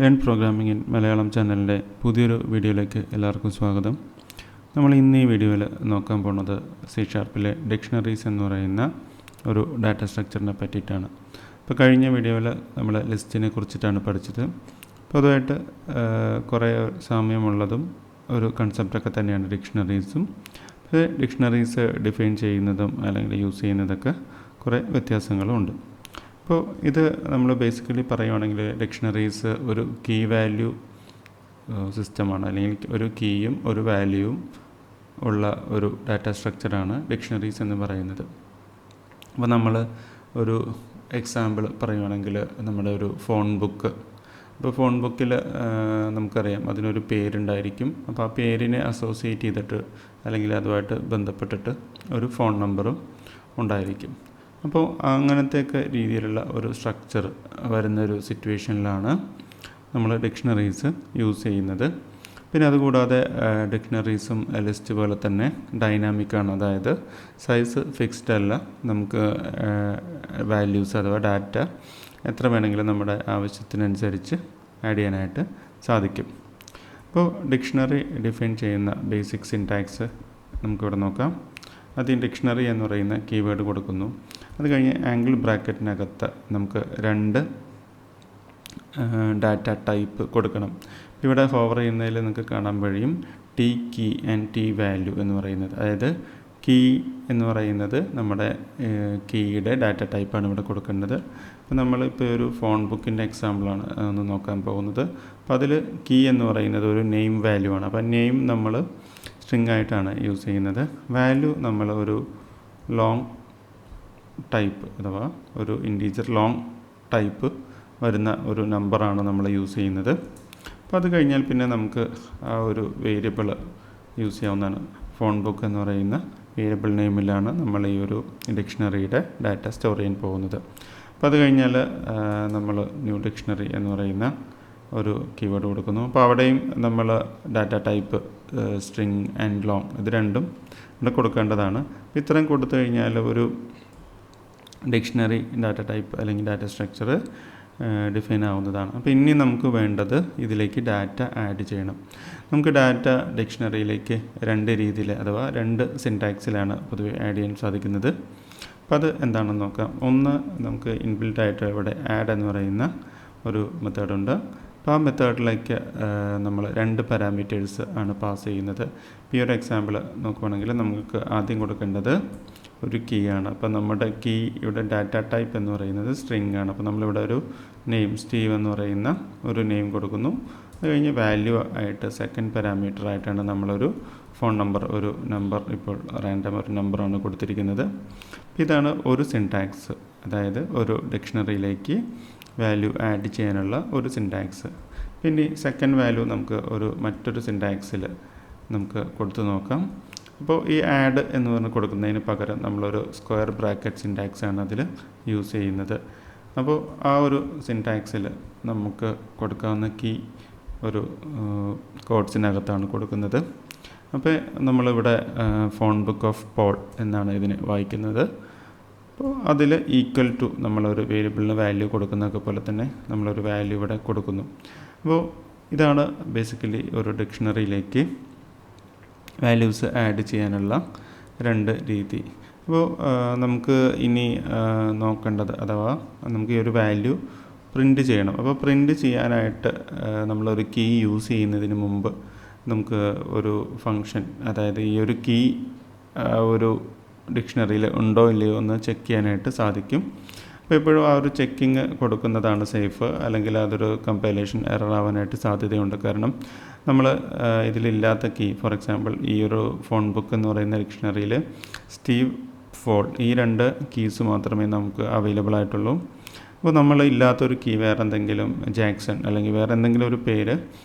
Learn programming in Malayalam ചാനലിൻ്റെ പുതിയൊരു വീഡിയോയിലേക്ക് എല്ലാവർക്കും സ്വാഗതം. നമ്മൾ ഇന്ന് ഈ വീഡിയോയിൽ നോക്കാൻ പോകുന്നത് C#ലെ ഡിക്ഷണറീസ് എന്ന് പറയുന്ന ഒരു ഡാറ്റ സ്ട്രക്ചറിനെ പറ്റിയിട്ടാണ്. ഇപ്പോൾ കഴിഞ്ഞ വീഡിയോയിൽ നമ്മൾ ലിസ്റ്റിനെ കുറിച്ചിട്ടാണ് പഠിച്ചത്. പൊതുവായിട്ട് കുറേ സാമ്യമുള്ളതും ഒരു കൺസെപ്റ്റൊക്കെ തന്നെയാണ് ഡിക്ഷണറീസും. ഡിക്ഷണറീസ് ഡിഫൈൻ ചെയ്യുന്നതും അല്ലെങ്കിൽ യൂസ് ചെയ്യുന്നതൊക്കെ കുറേ വ്യത്യാസങ്ങളും ഉണ്ട്. അപ്പോൾ ഇത് നമ്മൾ ബേസിക്കലി പറയുവാണെങ്കിൽ ഡിക്ഷണറീസ് ഒരു കീ വാല്യൂ സിസ്റ്റമാണ്, അല്ലെങ്കിൽ ഒരു കീയും ഒരു വാല്യൂവും ഉള്ള ഒരു ഡാറ്റ സ്ട്രക്ചറാണ് ഡിക്ഷണറീസ് എന്ന് പറയുന്നത്. അപ്പോൾ നമ്മൾ ഒരു എക്സാമ്പിൾ പറയുവാണെങ്കിൽ നമ്മുടെ ഒരു ഫോൺ ബുക്ക്. ഇപ്പോൾ ഫോൺ ബുക്കിൽ നമുക്കറിയാം അതിനൊരു പേരുണ്ടായിരിക്കും. അപ്പോൾ ആ പേരിനെ അസോസിയേറ്റ് ചെയ്തിട്ട് അല്ലെങ്കിൽ അതുമായിട്ട് ബന്ധപ്പെട്ടിട്ട് ഒരു ഫോൺ നമ്പറും ഉണ്ടായിരിക്കും. അപ്പോൾ അങ്ങനത്തെയൊക്കെ രീതിയിലുള്ള ഒരു സ്ട്രക്ചർ വരുന്നൊരു സിറ്റുവേഷനിലാണ് നമ്മൾ ഡിക്ഷണറീസ് യൂസ് ചെയ്യുന്നത്. പിന്നെ അതുകൂടാതെ ഡിക്ഷണറീസും ലിസ്റ്റ് പോലെ തന്നെ ഡൈനാമിക്കാണ്, അതായത് സൈസ് ഫിക്സ്ഡ് അല്ല. നമുക്ക് വാല്യൂസ് അഥവാ ഡാറ്റ എത്ര വേണമെങ്കിലും നമ്മുടെ ആവശ്യത്തിനനുസരിച്ച് ആഡ് ചെയ്യാനായിട്ട് സാധിക്കും. അപ്പോൾ ഡിക്ഷണറി ഡിഫൈൻ ചെയ്യുന്ന ബേസിക് സിൻടാക്സ് നമുക്കിവിടെ നോക്കാം. ആദ്യം ഡിക്ഷണറി എന്ന് പറയുന്ന കീവേഡ് കൊടുക്കുന്നു. അത് കഴിഞ്ഞ് ആംഗിൾ ബ്രാക്കറ്റിനകത്ത് നമുക്ക് രണ്ട് ഡാറ്റ ടൈപ്പ് കൊടുക്കണം. ഇവിടെ ഹോവർ ചെയ്യുന്നതിൽ നിങ്ങൾക്ക് കാണാൻ കഴിയും T key and T value എന്ന് പറയുന്നത്. അതായത് കീ എന്ന് പറയുന്നത് നമ്മുടെ കീയുടെ ഡാറ്റ ടൈപ്പാണ് ഇവിടെ കൊടുക്കേണ്ടത്. അപ്പോൾ നമ്മളിപ്പോൾ ഒരു ഫോൺ ബുക്കിൻ്റെ എക്സാമ്പിളാണ് ഒന്ന് നോക്കാൻ പോകുന്നത്. അപ്പോൾ അതിൽ കീ എന്ന് പറയുന്നത് ഒരു നെയിം വാല്യൂ ആണ്. അപ്പോൾ നെയിം നമ്മൾ സ്ട്രിങ് ആയിട്ടാണ് യൂസ് ചെയ്യുന്നത്. വാല്യൂ നമ്മൾ ഒരു ലോങ് ടൈപ്പ് അഥവാ ഒരു ഇൻറ്റീജർ ലോങ് ടൈപ്പ് വരുന്ന ഒരു നമ്പറാണ് നമ്മൾ യൂസ് ചെയ്യുന്നത്. അപ്പോൾ അത് കഴിഞ്ഞാൽ പിന്നെ നമുക്ക് ആ ഒരു വേരിയബിൾ യൂസ് ചെയ്യാവുന്നതാണ്. ഫോൺ ബുക്ക് എന്ന് പറയുന്ന വേരിയബിൾ നെയിമിലാണ് നമ്മൾ ഈ ഒരു ഡിക്ഷണറിയുടെ ഡാറ്റ സ്റ്റോർ ചെയ്യാൻ പോകുന്നത്. അപ്പോൾ അത് കഴിഞ്ഞാൽ നമ്മൾ ന്യൂ ഡിക്ഷണറി എന്ന് പറയുന്ന ഒരു കീവേഡ് കൊടുക്കുന്നു. അപ്പോൾ അവിടെയും നമ്മൾ data type string and long ഇത് രണ്ടും ഇവിടെ കൊടുക്കേണ്ടതാണ്. അപ്പോൾ ഇത്രയും കൊടുത്തു കഴിഞ്ഞാൽ ഒരു ഡിക്ഷണറി ഡാറ്റ ടൈപ്പ് അല്ലെങ്കിൽ ഡാറ്റ സ്ട്രക്ചർ ഡിഫൈൻ ആവുന്നതാണ്. അപ്പോൾ ഇനി നമുക്ക് വേണ്ടത് ഇതിലേക്ക് ഡാറ്റ ആഡ് ചെയ്യണം. നമുക്ക് ഡാറ്റ ഡിക്ഷണറിയിലേക്ക് രണ്ട് രീതിയിൽ അഥവാ രണ്ട് സിൻടാക്സിലാണ് പൊതുവെ ആഡ് ചെയ്യാൻ സാധിക്കുന്നത്. അപ്പോൾ അത് എന്താണെന്ന് നോക്കാം. ഒന്ന്, നമുക്ക് ഇൻബിൽറ്റ് ആയിട്ട് ഇവിടെ ആഡ് എന്ന് പറയുന്ന ഒരു മെത്തേഡുണ്ട്. അപ്പോൾ ആ മെത്തേഡിലേക്ക് നമ്മൾ രണ്ട് പാരാമീറ്റേഴ്സ് ആണ് പാസ് ചെയ്യുന്നത്. ഈ ഒരു എക്സാമ്പിൾ നോക്കുകയാണെങ്കിൽ നമുക്ക് ആദ്യം കൊടുക്കേണ്ടത് ഒരു കീ ആണ്. അപ്പോൾ നമ്മുടെ കീയുടെ ഡാറ്റ ടൈപ്പ് എന്ന് പറയുന്നത് സ്ട്രിങ് ആണ്. അപ്പോൾ നമ്മളിവിടെ ഒരു നെയിം സ്റ്റീവ് എന്ന് പറയുന്ന ഒരു നെയിം കൊടുക്കുന്നു. അത് കഴിഞ്ഞ് വാല്യൂ ആയിട്ട് സെക്കൻഡ് പാരാമീറ്റർ ആയിട്ടാണ് നമ്മളൊരു ഫോൺ നമ്പർ, ഒരു നമ്പർ, ഇപ്പോൾ റാൻഡം ഒരു നമ്പറാണ് കൊടുത്തിരിക്കുന്നത്. ഇതാണ് ഒരു സിൻടാക്സ്, അതായത് ഒരു ഡിക്ഷണറിയിലേക്ക് വാല്യൂ ആഡ് ചെയ്യാനുള്ള ഒരു സിൻടാക്സ്. പിന്നെ സെക്കൻഡ് വാല്യൂ നമുക്ക് മറ്റൊരു സിൻടാക്സിൽ നമുക്ക് കൊടുത്തു നോക്കാം. അപ്പോൾ ഈ ആഡ് എന്ന് പറഞ്ഞ് കൊടുക്കുന്നതിന് പകരം നമ്മളൊരു സ്ക്വയർ ബ്രാക്കറ്റ് സിൻടാക്സ് ആണ് അതിൽ യൂസ് ചെയ്യുന്നത്. അപ്പോൾ ആ ഒരു സിൻടാക്സിൽ നമുക്ക് കൊടുക്കാവുന്ന കീ ഒരു കോഡ്സിനകത്താണ് കൊടുക്കുന്നത്. അപ്പോൾ നമ്മളിവിടെ ഫോൺ ബുക്ക് ഓഫ് പോൾ എന്നാണ് ഇതിന് വായിക്കുന്നത്. അപ്പോൾ അതിൽ ഈക്വൽ ടു നമ്മളൊരു വേരിയബിളിന് വാല്യൂ കൊടുക്കുന്നതൊക്കെ പോലെ തന്നെ നമ്മളൊരു വാല്യൂ ഇവിടെ കൊടുക്കുന്നു. അപ്പോൾ ഇതാണ് ബേസിക്കലി ഒരു ഡിക്ഷണറിയിലേക്ക് വാല്യൂസ് ആഡ് ചെയ്യാനുള്ള രണ്ട് രീതി. അപ്പോൾ നമുക്ക് ഇനി നോക്കേണ്ടത്, അഥവാ നമുക്ക് ഈ ഒരു വാല്യൂ പ്രിൻറ്റ് ചെയ്യണം. അപ്പോൾ പ്രിൻറ്റ് ചെയ്യാനായിട്ട് നമ്മളൊരു കീ യൂസ് ചെയ്യുന്നതിന് മുമ്പ് നമുക്ക് ഒരു ഫങ്ഷൻ, അതായത് ഈ ഒരു കീ ഒരു ഡിക്ഷണറിയിൽ ഉണ്ടോ ഇല്ലയോ എന്ന് ചെക്ക് ചെയ്യാനായിട്ട് സാധിക്കും. അപ്പോൾ എപ്പോഴും ആ ഒരു ചെക്കിങ് കൊടുക്കുന്നതാണ് സേഫ്, അല്ലെങ്കിൽ അതൊരു കമ്പൈലേഷൻ എറർ ആവാനായിട്ട് സാധ്യതയുണ്ട്. കാരണം നമ്മൾ ഇതിലില്ലാത്ത കീ, ഫോർ എക്സാമ്പിൾ ഈ ഒരു ഫോൺ ബുക്ക് എന്ന് പറയുന്ന ഡിക്ഷണറിയിൽ സ്റ്റീവ്, ഫോൾ ഈ രണ്ട് കീസ് മാത്രമേ നമുക്ക് അവൈലബിൾ ആയിട്ടുള്ളൂ. അപ്പോൾ നമ്മൾ ഇല്ലാത്തൊരു കീ, വേറെ എന്തെങ്കിലും ജാക്സൺ അല്ലെങ്കിൽ വേറെ എന്തെങ്കിലും ഒരു പേര്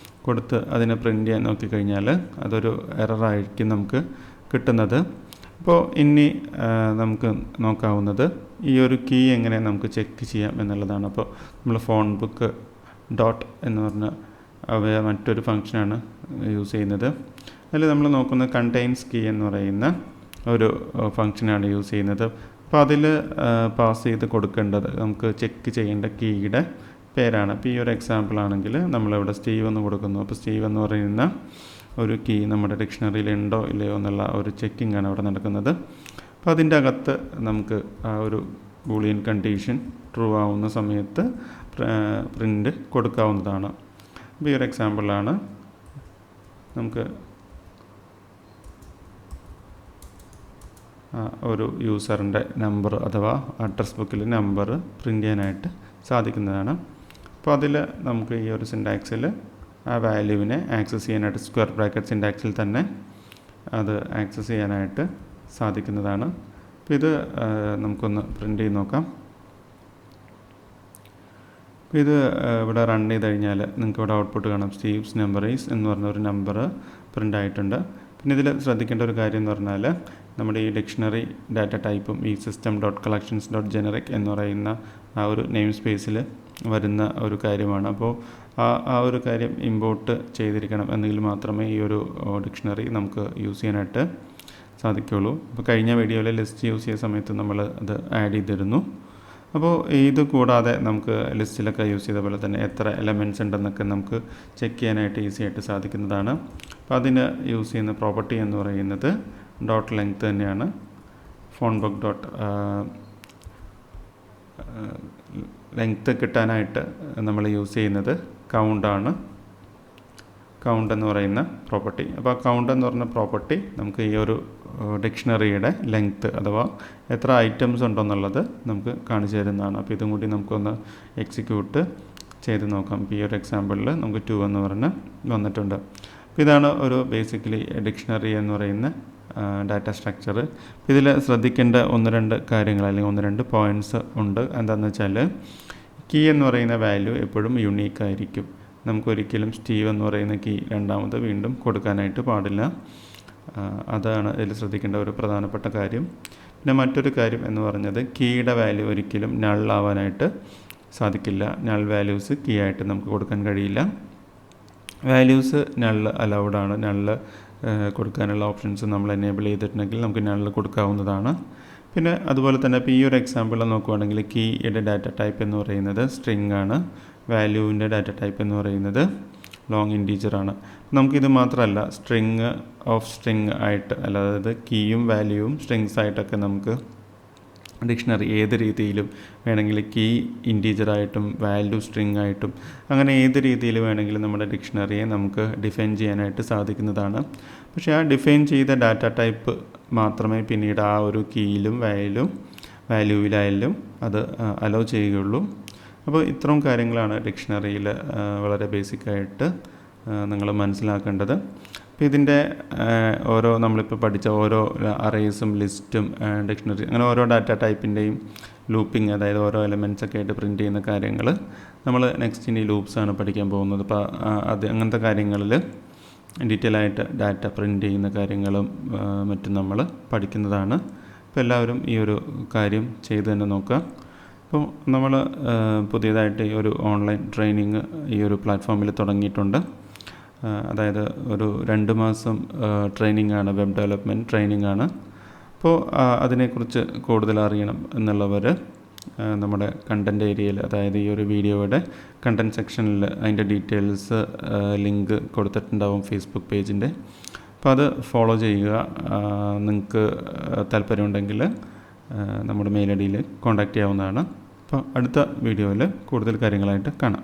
കൊടുത്ത് അതിനെ പ്രിൻറ്റ് ചെയ്യാൻ നോക്കിക്കഴിഞ്ഞാൽ അതൊരു എററായിരിക്കും നമുക്ക് കിട്ടുന്നത്. അപ്പോൾ ഇനി നമുക്ക് നോക്കാവുന്നത് ഈ ഒരു കീ എങ്ങനെ നമുക്ക് ചെക്ക് ചെയ്യാം എന്നുള്ളതാണ്. അപ്പോൾ നമ്മൾ ഫോൺ ബുക്ക് ഡോട്ട് എന്ന് പറഞ്ഞ മറ്റൊരു ഫങ്ഷനാണ് യൂസ് ചെയ്യുന്നത്. അതിൽ നമ്മൾ നോക്കുന്നത് കണ്ടെയ്ൻസ് കീ എന്ന് പറയുന്ന ഒരു ഫങ്ഷനാണ് യൂസ് ചെയ്യുന്നത്. അപ്പോൾ അതിൽ പാസ് ചെയ്ത് കൊടുക്കേണ്ടത്, നമുക്ക് ചെക്ക് ചെയ്യേണ്ട കീയുടെ പേരാണ്. അപ്പോൾ ഈ ഒരു എക്സാമ്പിൾ ആണെങ്കിൽ നമ്മളിവിടെ സ്റ്റീവ് എന്ന് കൊടുക്കുന്നു. അപ്പോൾ സ്റ്റീവ് എന്ന് പറയുന്ന ഒരു കീ നമ്മുടെ ഡിക്ഷണറിയിൽ ഉണ്ടോ ഇല്ലയോ എന്നുള്ള ഒരു ചെക്കിംഗ് ആണ് അവിടെ നടക്കുന്നത്. അപ്പോൾ അതിൻ്റെ അകത്ത് നമുക്ക് ആ ഒരു ബൂളിയൻ കണ്ടീഷൻ ട്രൂ ആവുന്ന സമയത്ത് പ്രിൻ്റ് കൊടുക്കാവുന്നതാണ്. അപ്പോൾ ഈ ഒരു എക്സാമ്പിളാണ് നമുക്ക് ഒരു യൂസറിൻ്റെ നമ്പർ അഥവാ അഡ്രസ് ബുക്കിൽ നമ്പർ പ്രിൻ്റ് ചെയ്യാനായിട്ട് സാധിക്കുന്നതാണ്. അപ്പോൾ അതിൽ നമുക്ക് ഈ ഒരു സിൻടാക്സിൽ ആ വാല്യൂവിനെ ആക്സസ് ചെയ്യാനായിട്ട് സ്ക്വയർ ബ്രാക്കറ്റ് സിൻടാക്സിൽ തന്നെ അത് ആക്സസ് ചെയ്യാനായിട്ട് സാധിക്കുന്നതാണ്. അപ്പോൾ ഇത് നമുക്കൊന്ന് പ്രിൻ്റ് ചെയ്ത് നോക്കാം. അപ്പോൾ ഇത് ഇവിടെ റൺ ചെയ്ത് കഴിഞ്ഞാൽ നിങ്ങൾക്ക് ഇവിടെ ഔട്ട്പുട്ട് കാണാം. സ്റ്റീവ്സ് നമ്പർ ഈസ് എന്ന് പറഞ്ഞ ഒരു നമ്പർ പ്രിൻ്റ് ആയിട്ടുണ്ട്. പിന്നെ ഇതിൽ ശ്രദ്ധിക്കേണ്ട ഒരു കാര്യം എന്ന് പറഞ്ഞാൽ നമ്മുടെ ഈ ഡിക്ഷണറി ഡാറ്റ ടൈപ്പും ഈ system.collections.generic എന്ന് പറയുന്ന ആ ഒരു നെയിം സ്പേസിൽ വരുന്ന ഒരു കാര്യമാണ്. അപ്പോൾ ആ ഒരു കാര്യം ഇമ്പോർട്ട് ചെയ്തിരിക്കണം എന്നെങ്കിൽ മാത്രമേ ഈ ഒരു ഡിക്ഷണറി നമുക്ക് യൂസ് ചെയ്യാനായിട്ട് സാധിക്കുകയുള്ളൂ. അപ്പോൾ കഴിഞ്ഞ വീഡിയോയിൽ ലിസ്റ്റ് യൂസ് ചെയ്യുന്ന സമയത്ത് നമ്മൾ അത് ആഡ് ചെയ്തിരുന്നു. അപ്പോൾ ഇത് കൂടാതെ നമുക്ക് ലിസ്റ്റിലൊക്കെ യൂസ് ചെയ്ത പോലെ തന്നെ എത്ര എലമെൻറ്റ്സ് ഉണ്ടെന്നൊക്കെ നമുക്ക് ചെക്ക് ചെയ്യാനായിട്ട് ഈസി ആയിട്ട് സാധിക്കുന്നതാണ്. അപ്പോൾ അതിന് യൂസ് ചെയ്യുന്ന പ്രോപ്പർട്ടി എന്ന് പറയുന്നത് ഡോട്ട് ലെങ്ത് തന്നെയാണ്. ഫോൺ ബുക്ക് ഡോട്ട് ലെങ്ത്ത് കിട്ടാനായിട്ട് നമ്മൾ യൂസ് ചെയ്യുന്നത് കൗണ്ടാണ്. കൗണ്ട് എന്ന് പറയുന്ന പ്രോപ്പർട്ടി. അപ്പോൾ ആ കൗണ്ട് എന്ന് പറയുന്ന പ്രോപ്പർട്ടി നമുക്ക് ഈ ഒരു ഡിക്ഷണറിയുടെ ലെങ്ത്ത് അഥവാ എത്ര ഐറ്റംസ് ഉണ്ടെന്നുള്ളത് നമുക്ക് കാണിച്ചു തരുന്നതാണ്. അപ്പോൾ ഇതും കൂടി നമുക്കൊന്ന് എക്സിക്യൂട്ട് ചെയ്ത് നോക്കാം. ഇപ്പോൾ ഈ ഒരു എക്സാമ്പിളിൽ നമുക്ക് 2 എന്ന് പറഞ്ഞ് വന്നിട്ടുണ്ട്. അപ്പോൾ ഇതാണ് ഒരു ബേസിക്കലി ഡിക്ഷണറി എന്ന് പറയുന്ന ഡാറ്റ സ്ട്രക്ചർ. ഇതിൽ ശ്രദ്ധിക്കേണ്ട 1-2 കാര്യങ്ങൾ അല്ലെങ്കിൽ 1-2 പോയിൻറ്റ്സ് ഉണ്ട്. എന്താണെന്ന് വെച്ചാൽ കീ എന്ന് പറയുന്ന വാല്യൂ എപ്പോഴും യുണീക്കായിരിക്കും. നമുക്കൊരിക്കലും സ്റ്റീവ് എന്ന് പറയുന്ന കീ രണ്ടാമത് വീണ്ടും കൊടുക്കാനായിട്ട് പാടില്ല. അതാണ് ഇതിൽ ശ്രദ്ധിക്കേണ്ട ഒരു പ്രധാനപ്പെട്ട കാര്യം. പിന്നെ മറ്റൊരു കാര്യം എന്ന് പറഞ്ഞത് കീയുടെ വാല്യൂ ഒരിക്കലും നൾ ആവാനായിട്ട് സാധിക്കില്ല. നൾ വാല്യൂസ് കീ ആയിട്ട് നമുക്ക് കൊടുക്കാൻ കഴിയില്ല. വാല്യൂസ് നൾ അലൗഡ് ആണ്. നൾ കൊടുക്കാനുള്ള ഓപ്ഷൻസ് നമ്മൾ എനേബിൾ ചെയ്തിട്ടുണ്ടെങ്കിൽ നമുക്ക് നൾ കൊടുക്കാവുന്നതാണ്. പിന്നെ അതുപോലെ തന്നെ ഇപ്പോൾ ഈ ഒരു എക്സാമ്പിൾ നോക്കുകയാണെങ്കിൽ കീയുടെ ഡാറ്റ ടൈപ്പ് എന്ന് പറയുന്നത് സ്ട്രിങ് ആണ്. വാല്യൂവിൻ്റെ ഡാറ്റ ടൈപ്പ് എന്ന് പറയുന്നത് ലോങ് ഇൻറ്റീജർ ആണ്. നമുക്കിത് മാത്രമല്ല സ്ട്രിങ് ഓഫ് സ്ട്രിങ് ആയിട്ട്, അതായത് കീയും വാല്യൂവും സ്ട്രിങ്സ് ആയിട്ടൊക്കെ നമുക്ക് ഡിക്ഷണറി ഏത് രീതിയിലും വേണമെങ്കിൽ കീ ഇൻറ്റീജറായിട്ടും വാല്യൂ സ്ട്രിങ് ആയിട്ടും അങ്ങനെ ഏത് രീതിയിൽ വേണമെങ്കിലും നമ്മുടെ ഡിക്ഷണറിയെ നമുക്ക് ഡിഫൈൻ ചെയ്യാനായിട്ട് സാധിക്കുന്നതാണ്. പക്ഷേ ആ ഡിഫൈൻ ചെയ്ത ഡാറ്റ ടൈപ്പ് മാത്രമേ പിന്നീട് ആ ഒരു കീയിലും വാല്യൂവിലായാലും അത് അലോ ചെയ്യുകയുള്ളൂ. അപ്പോൾ ഇത്രയും കാര്യങ്ങളാണ് ഡിക്ഷണറിയിൽ വളരെ ബേസിക്കായിട്ട് നിങ്ങൾ മനസ്സിലാക്കേണ്ടത്. അപ്പോൾ ഇതിൻ്റെ ഓരോ നമ്മളിപ്പോൾ പഠിച്ച ഓരോ അറേസും ലിസ്റ്റും ഡിക്ഷണറി അങ്ങനെ ഓരോ ഡാറ്റ ടൈപ്പിൻ്റെയും ലൂപ്പിംഗ്, അതായത് ഓരോ എലമെൻറ്റ്സ് ഒക്കെ ആയിട്ട് പ്രിൻറ്റ് ചെയ്യുന്ന കാര്യങ്ങൾ നമ്മൾ നെക്സ്റ്റ് ഇനി ലൂപ്സാണ് പഠിക്കാൻ പോകുന്നത്. അപ്പോൾ അത് അങ്ങനത്തെ കാര്യങ്ങളിൽ ഡീറ്റെയിൽ ആയിട്ട് ഡാറ്റ പ്രിൻറ്റ് ചെയ്യുന്ന കാര്യങ്ങളും മറ്റും നമ്മൾ പഠിക്കുന്നതാണ്. അപ്പോൾ എല്ലാവരും ഈ ഒരു കാര്യം ചെയ്ത് തന്നെ നോക്കുക. അപ്പോൾ നമ്മൾ പുതിയതായിട്ട് ഈ ഒരു ഓൺലൈൻ ട്രെയിനിങ് ഈ ഒരു പ്ലാറ്റ്ഫോമിൽ തുടങ്ങിയിട്ടുണ്ട്. അതായത് ഒരു 2 മാസം ട്രെയിനിങ് ആണ്, വെബ് ഡെവലപ്മെൻറ്റ് ട്രെയിനിങ് ആണ്. അപ്പോൾ അതിനെക്കുറിച്ച് കൂടുതൽ അറിയണം എന്നുള്ളവർ നമ്മുടെ കണ്ടൻറ് ഏരിയയിൽ, അതായത് ഈ ഒരു വീഡിയോയുടെ കണ്ടൻറ് സെക്ഷനിൽ അതിൻ്റെ ഡീറ്റെയിൽസ് ലിങ്ക് കൊടുത്തിട്ടുണ്ടാവും ഫേസ്ബുക്ക് പേജിൻ്റെ. അപ്പോൾ അത് ഫോളോ ചെയ്യുക. നിങ്ങൾക്ക് താല്പര്യമുണ്ടെങ്കിൽ നമ്മുടെ മെയിൽ ഐ ഡിയിൽ കോൺടാക്റ്റ് ചെയ്യാവുന്നതാണ്. അപ്പോൾ അടുത്ത വീഡിയോയിൽ കൂടുതൽ കാര്യങ്ങളായിട്ട് കാണാം.